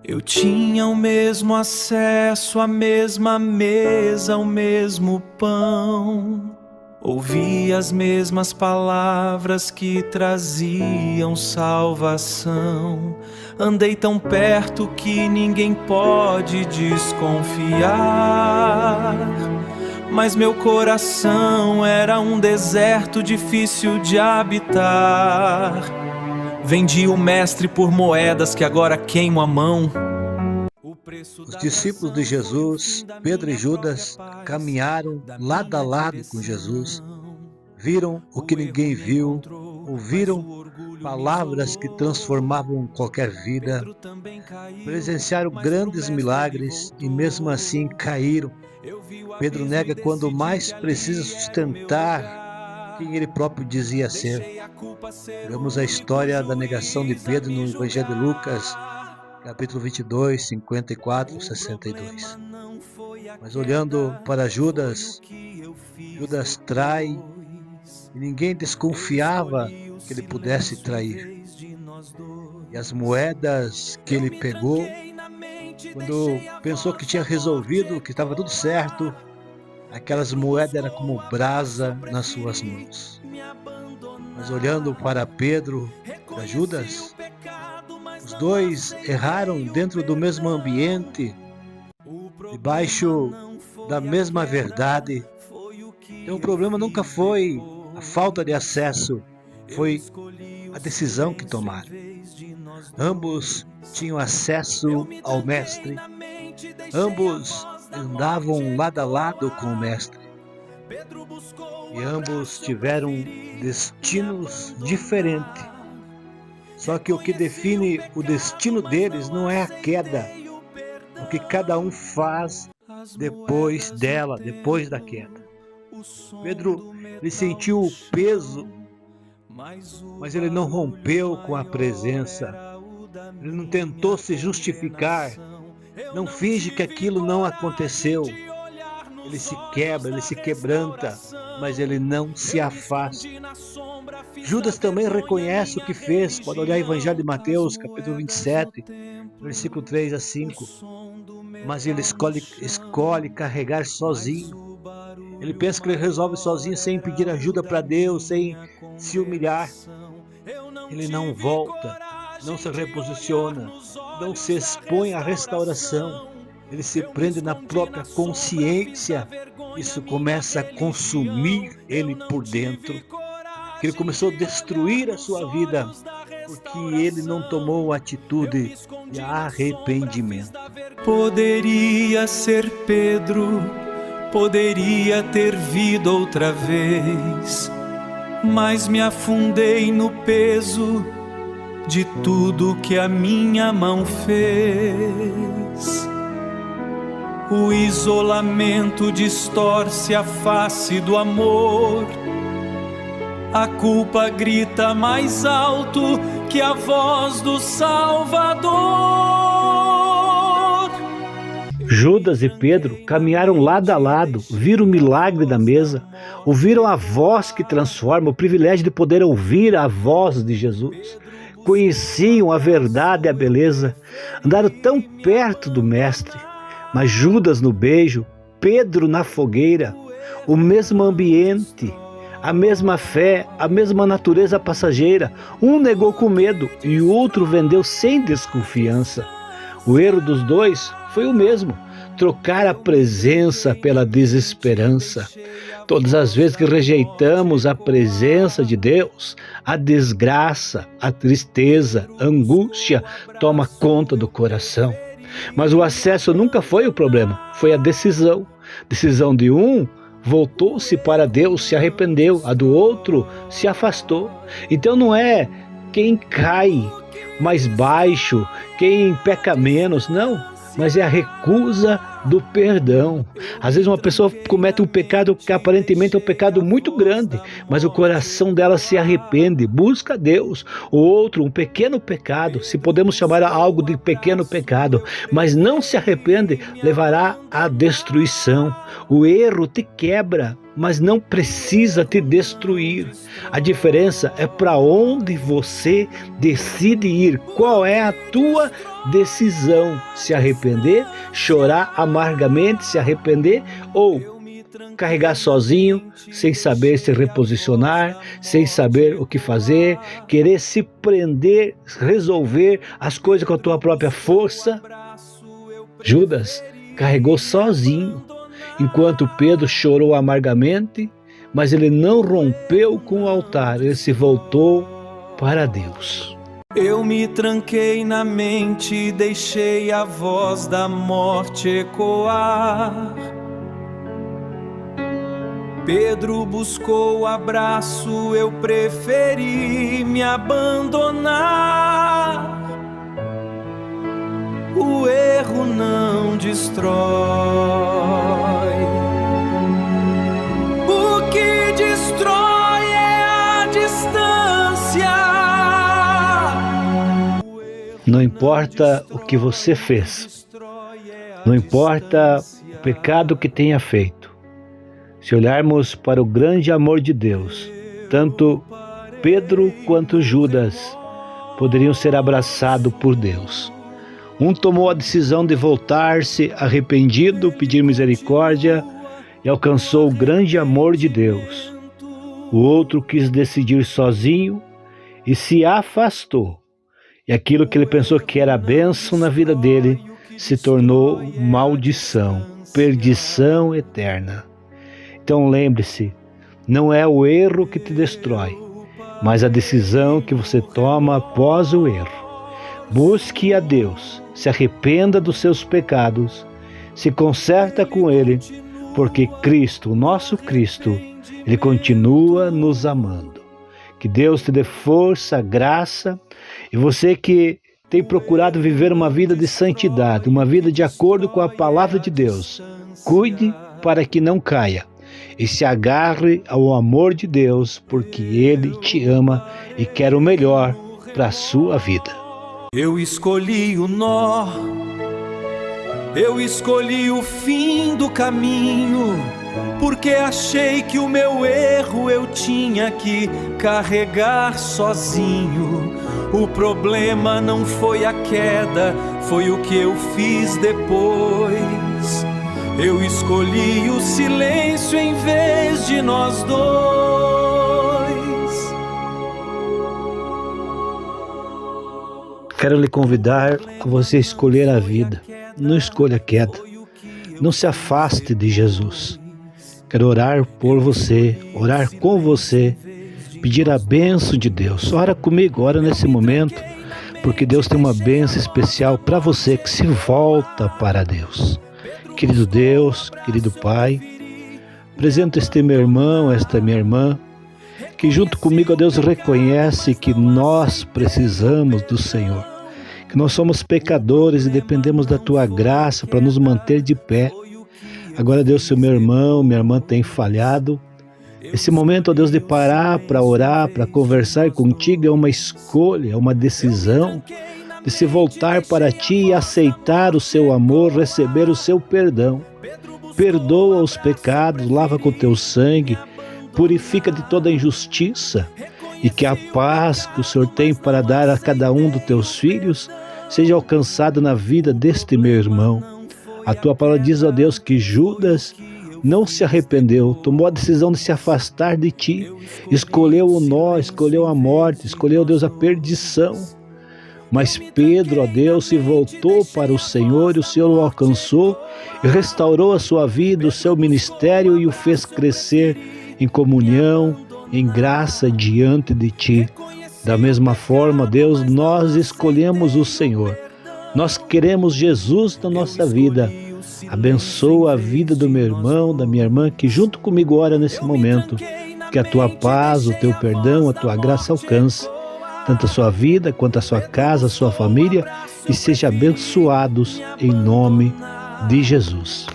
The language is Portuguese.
Eu tinha o mesmo acesso, a mesma mesa, o mesmo pão. Ouvi as mesmas palavras que traziam salvação. Andei tão perto que ninguém pode desconfiar. Mas meu coração era um deserto difícil de habitar. Vendi o mestre por moedas que agora queimo a mão. Os discípulos de Jesus, Pedro e Judas, caminharam lado a lado com Jesus. Viram o que ninguém viu, ouviram palavras que transformavam qualquer vida, presenciaram grandes milagres e mesmo assim caíram. Pedro nega quando mais precisa sustentar quem ele próprio dizia ser. Vemos a história da negação de Pedro no Evangelho de Lucas, capítulo 22, 54, 62. Mas olhando para Judas, Judas trai e ninguém desconfiava que ele pudesse trair. E as moedas que ele pegou, quando pensou que tinha resolvido, que estava tudo certo, aquelas moedas eram como brasa nas suas mãos. Mas olhando para Pedro, para Judas, os dois erraram dentro do mesmo ambiente, debaixo da mesma verdade. Então o problema nunca foi a falta de acesso, foi a decisão que tomaram. Ambos tinham acesso ao Mestre, ambos andavam lado a lado com o Mestre, e ambos tiveram destinos diferentes. Só que o que define o destino deles não é a queda, o que cada um faz depois dela, depois da queda. Pedro, ele sentiu o peso, mas ele não rompeu com a presença. Ele não tentou se justificar, não finge que aquilo não aconteceu. Ele se quebra, ele se quebranta, mas ele não se afasta. Judas também reconhece o que fez. Pode olhar o Evangelho de Mateus, capítulo 27, versículo 3 a 5. Mas ele escolhe carregar sozinho. Ele pensa que ele resolve sozinho, sem pedir ajuda para Deus, sem se humilhar. Ele não volta, não se reposiciona, não se expõe à restauração. Ele se prende na própria consciência. Isso começa a consumir ele por dentro. Ele começou a destruir a sua vida, porque ele não tomou atitude de arrependimento. Poderia ser Pedro, poderia ter vindo outra vez, mas me afundei no peso de tudo que a minha mão fez. O isolamento distorce a face do amor. A culpa grita mais alto que a voz do Salvador. Judas e Pedro caminharam lado a lado, viram o milagre da mesa, ouviram a voz que transforma, o privilégio de poder ouvir a voz de Jesus. Conheciam a verdade e a beleza, andaram tão perto do Mestre, mas Judas no beijo, Pedro na fogueira, o mesmo ambiente, a mesma fé, a mesma natureza passageira. Um negou com medo e o outro vendeu sem desconfiança. O erro dos dois foi o mesmo: trocar a presença pela desesperança. Todas as vezes que rejeitamos a presença de Deus, a desgraça, a tristeza, a angústia toma conta do coração. Mas o acesso nunca foi o problema, foi a decisão. Decisão de um, voltou-se para Deus, se arrependeu, a do outro se afastou. Então não é quem cai mais baixo, quem peca menos, não, mas é a recusa do perdão. Às vezes uma pessoa comete um pecado que aparentemente é um pecado muito grande, mas o coração dela se arrepende, busca Deus. O outro, um pequeno pecado, se podemos chamar algo de pequeno pecado, mas não se arrepende, levará à destruição. O erro te quebra, mas não precisa te destruir. A diferença é para onde você decide ir. Qual é a tua decisão? Se arrepender, chorar amargamente, se arrepender, ou carregar sozinho, sem saber se reposicionar, sem saber o que fazer, querer se prender, resolver as coisas com a tua própria força. Judas carregou sozinho, enquanto Pedro chorou amargamente, mas ele não rompeu com o altar, ele se voltou para Deus. Eu me tranquei na mente e deixei a voz da morte ecoar. Pedro buscou o abraço, eu preferi me abandonar. O erro não destrói, o que destrói é a distância. Não importa o que você fez, não importa o pecado que tenha feito. Se olharmos para o grande amor de Deus, tanto Pedro quanto Judas poderiam ser abraçados por Deus. Um tomou a decisão de voltar-se arrependido, pedir misericórdia e alcançou o grande amor de Deus. O outro quis decidir sozinho e se afastou. E aquilo que ele pensou que era bênção na vida dele se tornou maldição, perdição eterna. Então lembre-se, não é o erro que te destrói, mas a decisão que você toma após o erro. Busque a Deus, se arrependa dos seus pecados, se conserta com Ele, porque Cristo, o nosso Cristo, Ele continua nos amando. Que Deus te dê força, graça, e você que tem procurado viver uma vida de santidade, uma vida de acordo com a palavra de Deus, cuide para que não caia. E se agarre ao amor de Deus, porque Ele te ama e quer o melhor para a sua vida. Eu escolhi o nó, eu escolhi o fim do caminho, porque achei que o meu erro eu tinha que carregar sozinho. O problema não foi a queda, foi o que eu fiz depois. Eu escolhi o silêncio em vez de nós dois. Quero lhe convidar a você escolher a vida. Não escolha a queda. Não se afaste de Jesus. Quero orar por você, orar com você, pedir a bênção de Deus. Ora comigo, ora nesse momento, porque Deus tem uma bênção especial para você que se volta para Deus. Querido Deus, querido Pai, apresento este meu irmão, esta minha irmã, que junto comigo, ó Deus, reconhece que nós precisamos do Senhor, que nós somos pecadores e dependemos da Tua graça para nos manter de pé. Agora, Deus, se o meu irmão, minha irmã tem falhado, esse momento, ó Deus, de parar para orar, para conversar contigo é uma escolha, é uma decisão de se voltar para Ti e aceitar o Seu amor, receber o Seu perdão. Perdoa os pecados, lava com Teu sangue, purifica de toda injustiça, e que a paz que o Senhor tem para dar a cada um dos Teus filhos seja alcançada na vida deste meu irmão. A Tua palavra diz, ó Deus, que Judas não se arrependeu, tomou a decisão de se afastar de Ti, escolheu o nó, escolheu a morte, escolheu, Deus, a perdição. Mas Pedro, ó Deus, se voltou para o Senhor e o Senhor o alcançou e restaurou a sua vida, o seu ministério e o fez crescer em comunhão, em graça diante de Ti. Da mesma forma, Deus, nós escolhemos o Senhor. Nós queremos Jesus na nossa vida. Abençoa a vida do meu irmão, da minha irmã, que junto comigo ora nesse momento. Que a Tua paz, o Teu perdão, a Tua graça alcance tanto a sua vida, quanto a sua casa, a sua família, e sejam abençoados em nome de Jesus.